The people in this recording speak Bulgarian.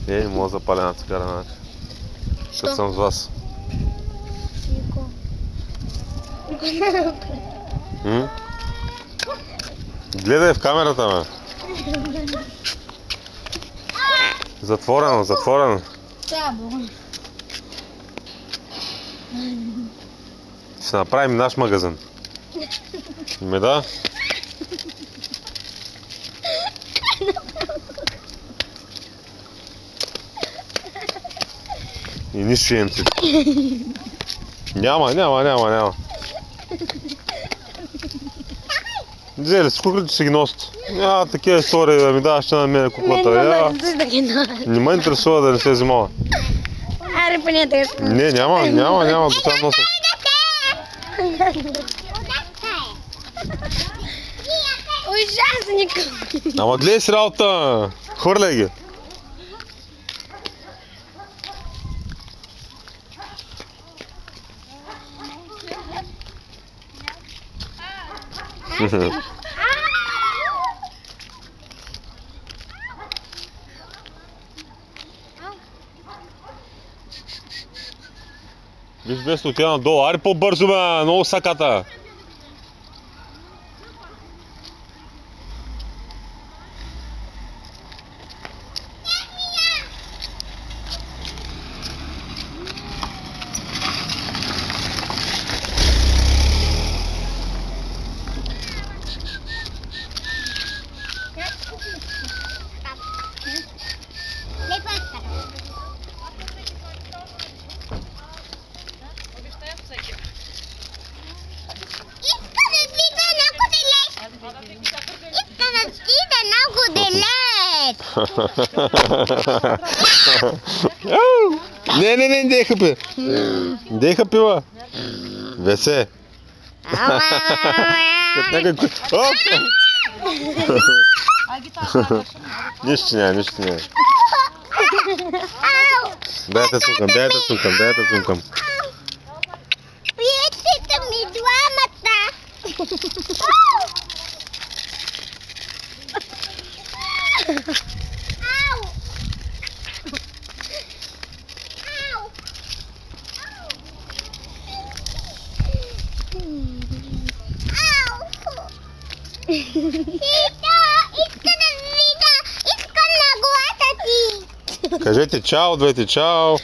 Не мога запалена цигара, значи. Като съм с вас. Гледай в камерата, ме. Затворено, затворено. Ще направим наш магазин. Ми да? И нишиенци. Няма. Взели с куклите си ги носят. Няма такива истории да ми даваш, ще на мен куклата. Не ме интересува да не се взимава. Аре, поне да. Не, няма, до сега нося. Ужасник. Ама гледай си работа, хвърляй ги. Виж, без отида надолу. Аре по-бързо, бе, много саката. Не, деха пи. Деха пива. Весе. Нищо няма. Дайте цукам. Приятелите ми двамата. Кажете чао, двете чао.